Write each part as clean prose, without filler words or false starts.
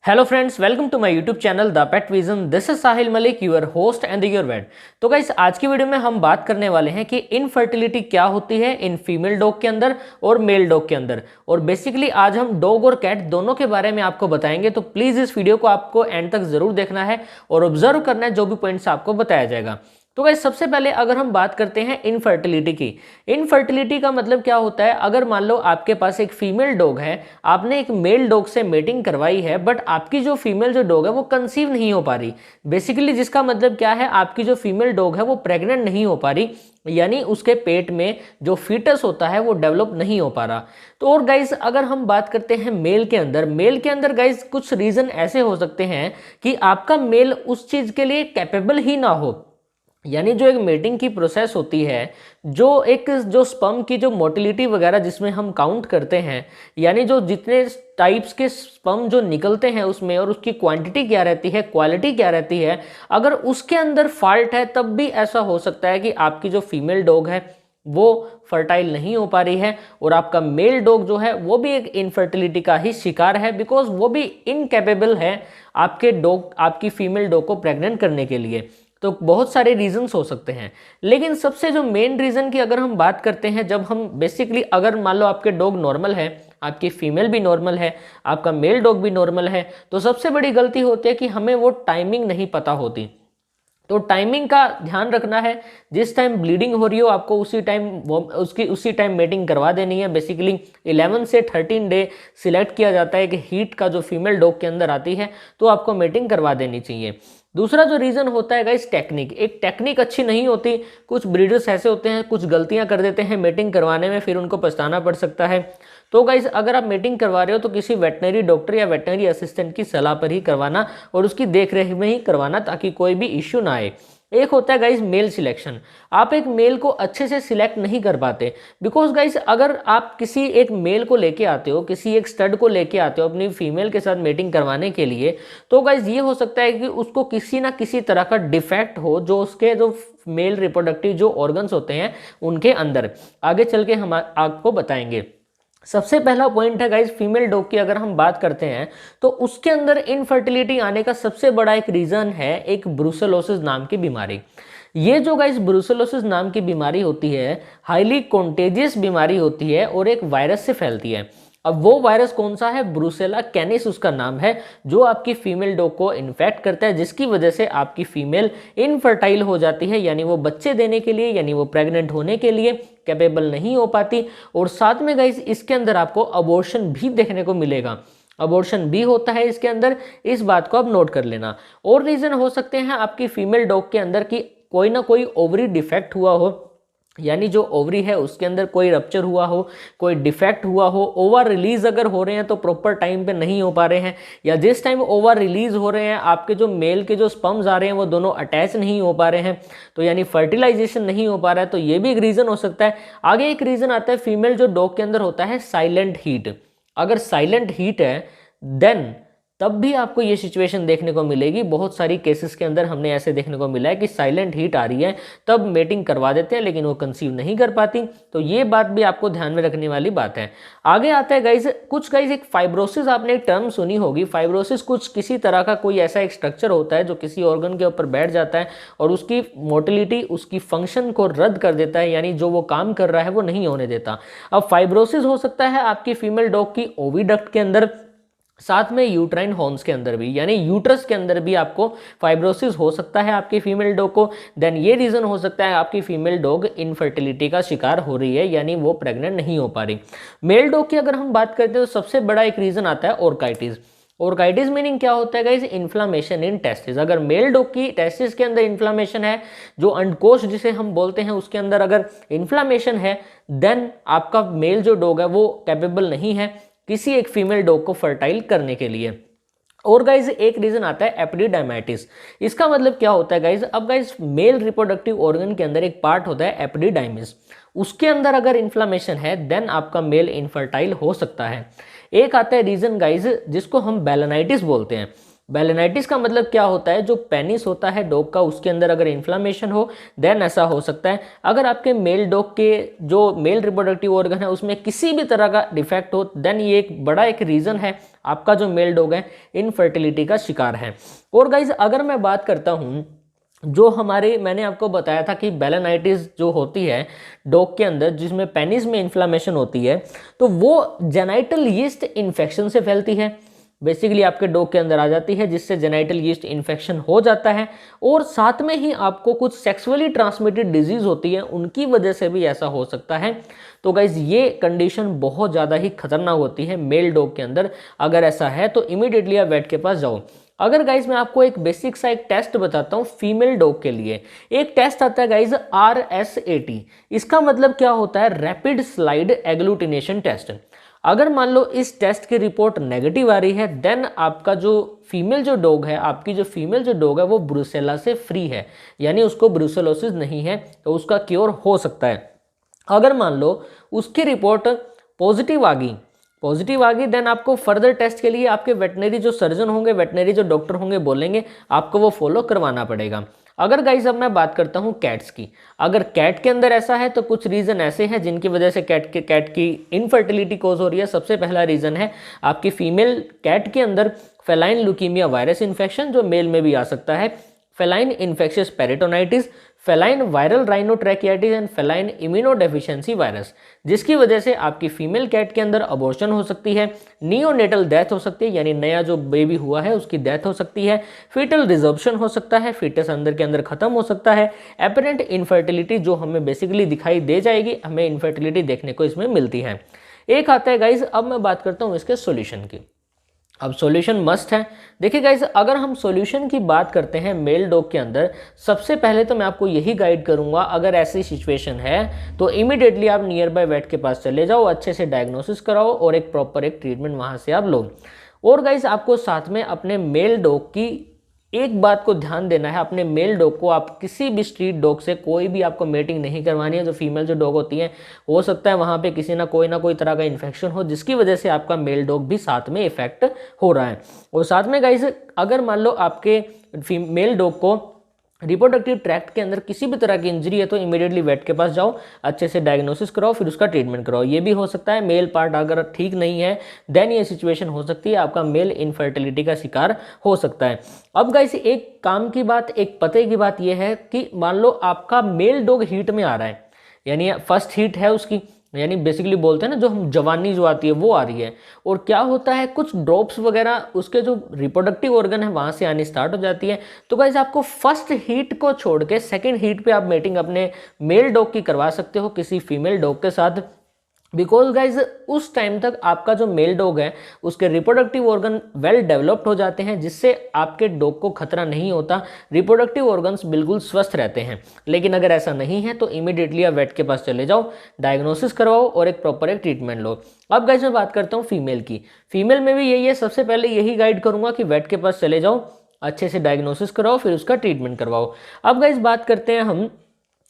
Hello friends, welcome to my YouTube channel the pet vision. This is Sahil Malik, your host and your vet. तो guys, आज की video में हम बात करने वाले हैं कि इनफर्टिलिटी क्या होती है इन फीमेल डॉग के अंदर और मेल डॉग के अंदर। और बेसिकली आज हम डॉग और कैट दोनों के बारे में आपको बताएंगे। तो प्लीज इस वीडियो को आपको एंड तक जरूर देखना है और ऑब्जर्व करना है जो भी पॉइंट्स आपको बताया जाएगा। तो गाइस, सबसे पहले अगर हम बात करते हैं इनफर्टिलिटी की। इनफर्टिलिटी का मतलब क्या होता है? अगर मान लो आपके पास एक फीमेल डॉग है, आपने एक मेल डॉग से मेटिंग करवाई है, बट आपकी जो फीमेल जो डॉग है वो कंसीव नहीं हो पा रही। बेसिकली जिसका मतलब क्या है, आपकी जो फीमेल डॉग है वो प्रेग्नेंट नहीं हो पा रही, यानी उसके पेट में जो फीटस होता है वो डेवलप नहीं हो पा रहा। तो और गाइज, अगर हम बात करते हैं मेल के अंदर गाइज कुछ रीजन ऐसे हो सकते हैं कि आपका मेल उस चीज के लिए कैपेबल ही ना हो। यानी जो एक मेटिंग की प्रोसेस होती है, जो स्पर्म की जो मोटिलिटी वगैरह जिसमें हम काउंट करते हैं, यानी जो जितने टाइप्स के स्पर्म जो निकलते हैं उसमें, और उसकी क्वांटिटी क्या रहती है, क्वालिटी क्या रहती है, अगर उसके अंदर फॉल्ट है तब भी ऐसा हो सकता है कि आपकी जो फीमेल डॉग है वो फर्टाइल नहीं हो पा रही है और आपका मेल डॉग जो है वो भी एक इनफर्टिलिटी का ही शिकार है, बिकॉज वो भी इनकेपेबल है आपकी फीमेल डॉग को प्रेग्नेंट करने के लिए। तो बहुत सारे रीजंस हो सकते हैं, लेकिन सबसे जो मेन रीजन की अगर हम बात करते हैं, जब हम बेसिकली अगर मान लो आपके डॉग नॉर्मल है, आपकी फीमेल भी नॉर्मल है, आपका मेल डॉग भी नॉर्मल है, तो सबसे बड़ी गलती होती है कि हमें वो टाइमिंग नहीं पता होती। तो टाइमिंग का ध्यान रखना है। जिस टाइम ब्लीडिंग हो रही हो आपको उसी टाइम मेटिंग करवा देनी है। बेसिकली 11 से 13 डे सिलेक्ट किया जाता है कि हीट का जो फीमेल डॉग के अंदर आती है तो आपको मेटिंग करवा देनी चाहिए। दूसरा जो रीजन होता है गाइस, टेक्निक। एक टेक्निक अच्छी नहीं होती। कुछ ब्रीडर्स ऐसे होते हैं, कुछ गलतियां कर देते हैं मेटिंग करवाने में, फिर उनको पछताना पड़ सकता है। तो गाइस, अगर आप मीटिंग करवा रहे हो तो किसी वेटनरी डॉक्टर या वेटनरी असिस्टेंट की सलाह पर ही करवाना और उसकी देखरेख में ही करवाना, ताकि कोई भी इश्यू ना आए। एक होता है गाइस मेल सिलेक्शन। आप एक मेल को अच्छे से सिलेक्ट नहीं कर पाते, बिकॉज गाइस अगर आप किसी एक मेल को लेके आते हो, किसी एक स्टड को लेके आते हो अपनी फीमेल के साथ मीटिंग करवाने के लिए, तो गाइस ये हो सकता है कि उसको किसी ना किसी तरह का डिफेक्ट हो जो उसके जो मेल रिप्रोडक्टिव जो ऑर्गन्स होते हैं उनके अंदर। आगे चल के हम आपको बताएंगे। सबसे पहला पॉइंट है गाइज, फीमेल डॉग की अगर हम बात करते हैं तो उसके अंदर इनफर्टिलिटी आने का सबसे बड़ा एक रीजन है एक ब्रूसेलोसिस नाम की बीमारी। ये जो गाइज ब्रूसेलोसिस नाम की बीमारी होती है, हाईली कॉन्टेजियस बीमारी होती है और एक वायरस से फैलती है। अब वो वायरस कौन सा है? ब्रूसेला कैनिस उसका नाम है, जो आपकी फीमेल डॉग को इन्फेक्ट करता है, जिसकी वजह से आपकी फीमेल इनफर्टाइल हो जाती है, यानी वो बच्चे देने के लिए, यानी वो प्रेग्नेंट होने के लिए कैपेबल नहीं हो पाती। और साथ में गाइस इसके अंदर आपको अबॉर्शन भी देखने को मिलेगा। अबॉर्शन भी होता है इसके अंदर, इस बात को आप नोट कर लेना। और रीजन हो सकते हैं आपकी फीमेल डॉग के अंदर की कोई ना कोई ओवरी डिफेक्ट हुआ हो, यानी जो ओवरी है उसके अंदर कोई रप्चर हुआ हो, कोई डिफेक्ट हुआ हो। ओवर रिलीज अगर हो रहे हैं तो प्रॉपर टाइम पे नहीं हो पा रहे हैं, या जिस टाइम ओवर रिलीज हो रहे हैं आपके जो मेल के जो स्पर्म्स आ रहे हैं वो दोनों अटैच नहीं हो पा रहे हैं, तो यानी फर्टिलाइजेशन नहीं हो पा रहा है, तो ये भी एक रीजन हो सकता है। आगे एक रीजन आता है फीमेल जो डॉग के अंदर होता है साइलेंट हीट। अगर साइलेंट हीट है देन तब भी आपको ये सिचुएशन देखने को मिलेगी। बहुत सारी केसेस के अंदर हमने ऐसे देखने को मिला है कि साइलेंट हीट आ रही है तब मेटिंग करवा देते हैं, लेकिन वो कंसीव नहीं कर पाती। तो ये बात भी आपको ध्यान में रखने वाली बात है। आगे आता है गाइज एक फाइब्रोसिस। आपने एक टर्म सुनी होगी, फाइब्रोसिस कुछ किसी तरह का कोई ऐसा एक स्ट्रक्चर होता है जो किसी ऑर्गन के ऊपर बैठ जाता है और उसकी मोटिलिटी, उसकी फंक्शन को रद्द कर देता है, यानी जो वो काम कर रहा है वो नहीं होने देता। अब फाइब्रोसिस हो सकता है आपकी फीमेल डॉग की ओविडक्ट के अंदर, साथ में यूट्राइन हॉर्न्स के अंदर भी, यानी यूट्रस के अंदर भी आपको फाइब्रोसिस हो सकता है आपकी फीमेल डॉग को। देन ये रीजन हो सकता है आपकी फीमेल डॉग इनफर्टिलिटी का शिकार हो रही है, यानी वो प्रेग्नेंट नहीं हो पा रही। मेल डॉग की अगर हम बात करते हैं तो सबसे बड़ा एक रीजन आता है ऑर्काइटिस। ऑर्काइटिस मीनिंग क्या होता है गाइस? Inflammation in testis. अगर मेल डॉग की टेस्टिस के अंदर इन्फ्लामेशन है, जो अंडकोश जिसे हम बोलते हैं उसके अंदर अगर इन्फ्लामेशन है, देन आपका मेल जो डॉग है वो कैपेबल नहीं है किसी एक फीमेल डॉग को फर्टाइल करने के लिए। और गाइज एक रीजन आता है एपिडिडाइमाइटिस। इसका मतलब क्या होता है गाइज? अब गाइज मेल रिप्रोडक्टिव ऑर्गन के अंदर एक पार्ट होता है एपिडिडाइमिस, उसके अंदर अगर इन्फ्लामेशन है देन आपका मेल इनफर्टाइल हो सकता है। एक आता है रीजन गाइज जिसको हम बेलेनाइटिस बोलते हैं। बेलेनाइटिस का मतलब क्या होता है, जो पेनिस होता है डॉग का उसके अंदर अगर इन्फ्लामेशन हो देन ऐसा हो सकता है। अगर आपके मेल डॉग के जो मेल रिप्रोडक्टिव ऑर्गन है उसमें किसी भी तरह का डिफेक्ट हो देन ये एक बड़ा एक रीज़न है आपका जो मेल डॉग है इनफर्टिलिटी का शिकार है। और गाइज अगर मैं बात करता हूँ जो हमारे मैंने आपको बताया था कि बेलेनाइटिस जो होती है डॉग के अंदर जिसमें पेनिस में इन्फ्लामेशन होती है तो वो जेनाइटल यीस्ट इन्फेक्शन से फैलती है। बेसिकली आपके डॉग के अंदर आ जाती है जिससे जेनाइटल यीस्ट इन्फेक्शन हो जाता है और साथ में ही आपको कुछ सेक्सुअली ट्रांसमिटेड डिजीज होती है उनकी वजह से भी ऐसा हो सकता है। तो गाइज ये कंडीशन बहुत ज़्यादा ही खतरनाक होती है मेल डॉग के अंदर। अगर ऐसा है तो इमीडिएटली आप वेट के पास जाओ। अगर गाइज मैं आपको एक बेसिक सा एक टेस्ट बताता हूँ फीमेल डॉग के लिए, एक टेस्ट आता है गाइज RSAT। इसका मतलब क्या होता है, रैपिड स्लाइड एग्लूटिनेशन टेस्ट। अगर मान लो इस टेस्ट की रिपोर्ट नेगेटिव आ रही है देन आपका जो फीमेल जो डॉग है, आपकी जो फीमेल जो डॉग है वो ब्रुसेला से फ्री है, यानी उसको ब्रुसेलोसिस नहीं है तो उसका क्योर हो सकता है। अगर मान लो उसकी रिपोर्ट पॉजिटिव आ गई देन आपको फर्दर टेस्ट के लिए आपके वेटनरी जो सर्जन होंगे, वेटनरी जो डॉक्टर होंगे बोलेंगे आपको वो फॉलो करवाना पड़ेगा। अगर गाइज अब मैं बात करता हूँ कैट्स की, अगर कैट के अंदर ऐसा है तो कुछ रीज़न ऐसे हैं जिनकी वजह से कैट की इनफर्टिलिटी कोज हो रही है। सबसे पहला रीज़न है आपकी फीमेल कैट के अंदर फेलाइन ल्यूकीमिया वायरस इन्फेक्शन जो मेल में भी आ सकता है, feline infectious peritonitis, feline viral rhinotracheitis and feline immunodeficiency virus, जिसकी वजह से आपकी फीमेल कैट के अंदर अबॉर्शन हो सकती है, नियोनेटल डेथ हो सकती है यानी नया जो बेबी हुआ है उसकी डेथ हो सकती है, फीटल रिजर्प्शन हो सकता है, फीटस अंदर के अंदर खत्म हो सकता है, एपरेंट इनफर्टिलिटी जो हमें बेसिकली दिखाई दे जाएगी, हमें इनफर्टिलिटी देखने को इसमें मिलती है। एक आता है गाइज अब मैं बात करता हूँ इसके सॉल्यूशन की। अब सॉल्यूशन मस्ट है। देखिए गाइस अगर हम सॉल्यूशन की बात करते हैं मेल डॉग के अंदर, सबसे पहले तो मैं आपको यही गाइड करूंगा अगर ऐसी सिचुएशन है तो इमीडिएटली आप नियर बाय वेट के पास चले जाओ, अच्छे से डायग्नोसिस कराओ और एक प्रॉपर एक ट्रीटमेंट वहां से आप लो। और गाइस आपको साथ में अपने मेल डॉग की एक बात को ध्यान देना है, अपने मेल डॉग को आप किसी भी स्ट्रीट डॉग से कोई भी आपको मेटिंग नहीं करवानी है। जो फीमेल जो डॉग होती हैं हो सकता है वहाँ पे किसी ना कोई तरह का इन्फेक्शन हो जिसकी वजह से आपका मेल डॉग भी साथ में इफेक्ट हो रहा है। और साथ में गाइस अगर मान लो आपके मेल डॉग को रिप्रोडक्टिव ट्रैक्ट के अंदर किसी भी तरह की इंजरी है तो इमीडिएटली वेट के पास जाओ, अच्छे से डायग्नोसिस कराओ, फिर उसका ट्रीटमेंट कराओ। ये भी हो सकता है मेल पार्ट अगर ठीक नहीं है देन ये सिचुएशन हो सकती है आपका मेल इनफर्टिलिटी का शिकार हो सकता है। अब गाइस एक काम की बात, एक पते की बात यह है कि मान लो आपका मेल डॉग हीट में आ रहा है, यानी फर्स्ट हीट है उसकी, यानी बेसिकली बोलते हैं ना जो हम जवानी जो आती है वो आ रही है, और क्या होता है कुछ ड्रॉप्स वगैरह उसके जो रिप्रोडक्टिव ऑर्गन है वहां से आनी स्टार्ट हो जाती है। तो गाइस आपको फर्स्ट हीट को छोड़ के सेकेंड हीट पे आप मेटिंग अपने मेल डॉग की करवा सकते हो किसी फीमेल डॉग के साथ, बिकॉज गाइज उस टाइम तक आपका जो मेल डॉग है उसके रिप्रोडक्टिव ऑर्गन वेल डेवलप्ड हो जाते हैं जिससे आपके डॉग को खतरा नहीं होता, रिप्रोडक्टिव ऑर्गन्स बिल्कुल स्वस्थ रहते हैं। लेकिन अगर ऐसा नहीं है तो इमीडिएटली आप वेट के पास चले जाओ, डायग्नोसिस करवाओ और एक प्रॉपर एक ट्रीटमेंट लो। अब गाइज मैं बात करता हूँ फीमेल की। फीमेल में भी यही है, सबसे पहले यही गाइड करूंगा कि वेट के पास चले जाओ, अच्छे से डायग्नोसिस कराओ, फिर उसका ट्रीटमेंट करवाओ। अब गाइज बात करते हैं हम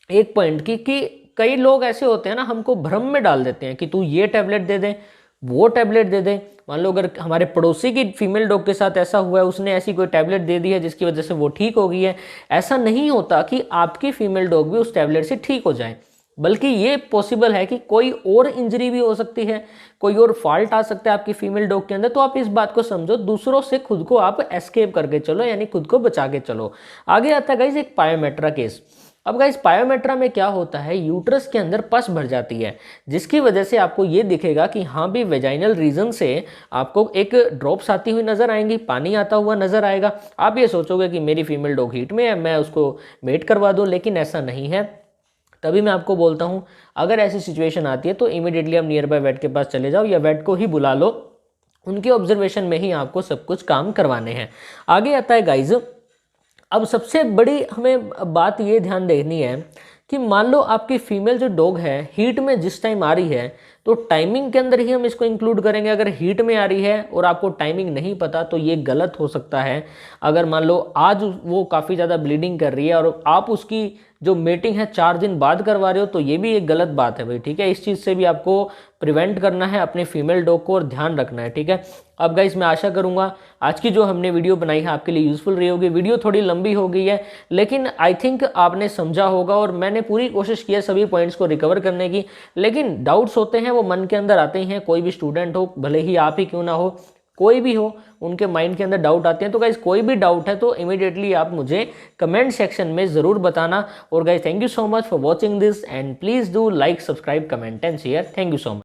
एक पॉइंट की कि कई लोग ऐसे होते हैं ना हमको भ्रम में डाल देते हैं कि तू ये टैबलेट दे दे वो टैबलेट दे दे। मान लो अगर हमारे पड़ोसी की फीमेल डॉग के साथ ऐसा हुआ है, उसने ऐसी कोई टैबलेट दे दी है जिसकी वजह से वो ठीक हो गई है, ऐसा नहीं होता कि आपकी फीमेल डॉग भी उस टैबलेट से ठीक हो जाए, बल्कि ये पॉसिबल है कि कोई और इंजरी भी हो सकती है, कोई और फॉल्ट आ सकता है आपकी फीमेल डॉग के अंदर। तो आप इस बात को समझो, दूसरों से खुद को आप एस्केप करके चलो, यानी खुद को बचा के चलो। आगे आता है गाइस एक पायोमेट्रा केस। अब गाइस पायोमेट्रा में क्या होता है, यूट्रस के अंदर पस भर जाती है जिसकी वजह से आपको ये दिखेगा कि हाँ भी वेजाइनल रीजन से आपको एक ड्रॉप्स आती हुई नजर आएंगी, पानी आता हुआ नजर आएगा। आप ये सोचोगे कि मेरी फीमेल डॉग हीट में है, मैं उसको मेट करवा दूं, लेकिन ऐसा नहीं है। तभी मैं आपको बोलता हूँ अगर ऐसी सिचुएशन आती है तो इमीडिएटली आप नियर बाय वेट के पास चले जाओ या वेट को ही बुला लो, उनके ऑब्जर्वेशन में ही आपको सब कुछ काम करवाने हैं। आगे आता है गाइज, अब सबसे बड़ी हमें बात ये ध्यान देखनी है कि मान लो आपकी फीमेल जो डॉग है हीट में जिस टाइम आ रही है तो टाइमिंग के अंदर ही हम इसको इंक्लूड करेंगे। अगर हीट में आ रही है और आपको टाइमिंग नहीं पता तो ये गलत हो सकता है। अगर मान लो आज वो काफ़ी ज़्यादा ब्लीडिंग कर रही है और आप उसकी जो मेटिंग है 4 दिन बाद करवा रहे हो तो ये भी एक गलत बात है भाई, ठीक है। इस चीज़ से भी आपको प्रिवेंट करना है अपने फीमेल डॉग को और ध्यान रखना है, ठीक है। अब गाइस मैं आशा करूंगा आज की जो हमने वीडियो बनाई है आपके लिए यूजफुल रही होगी। वीडियो थोड़ी लंबी हो गई है लेकिन आई थिंक आपने समझा होगा और मैंने पूरी कोशिश की है सभी पॉइंट्स को रिकवर करने की। लेकिन डाउट्स होते हैं वो मन के अंदर आते ही हैं, कोई भी स्टूडेंट हो, भले ही आप ही क्यों ना हो, कोई भी हो, उनके माइंड के अंदर डाउट आते हैं। तो गाइज कोई भी डाउट है तो इमीडिएटली आप मुझे कमेंट सेक्शन में ज़रूर बताना। और guys thank you so much for watching this and please do like, subscribe, comment and share. Thank you so much.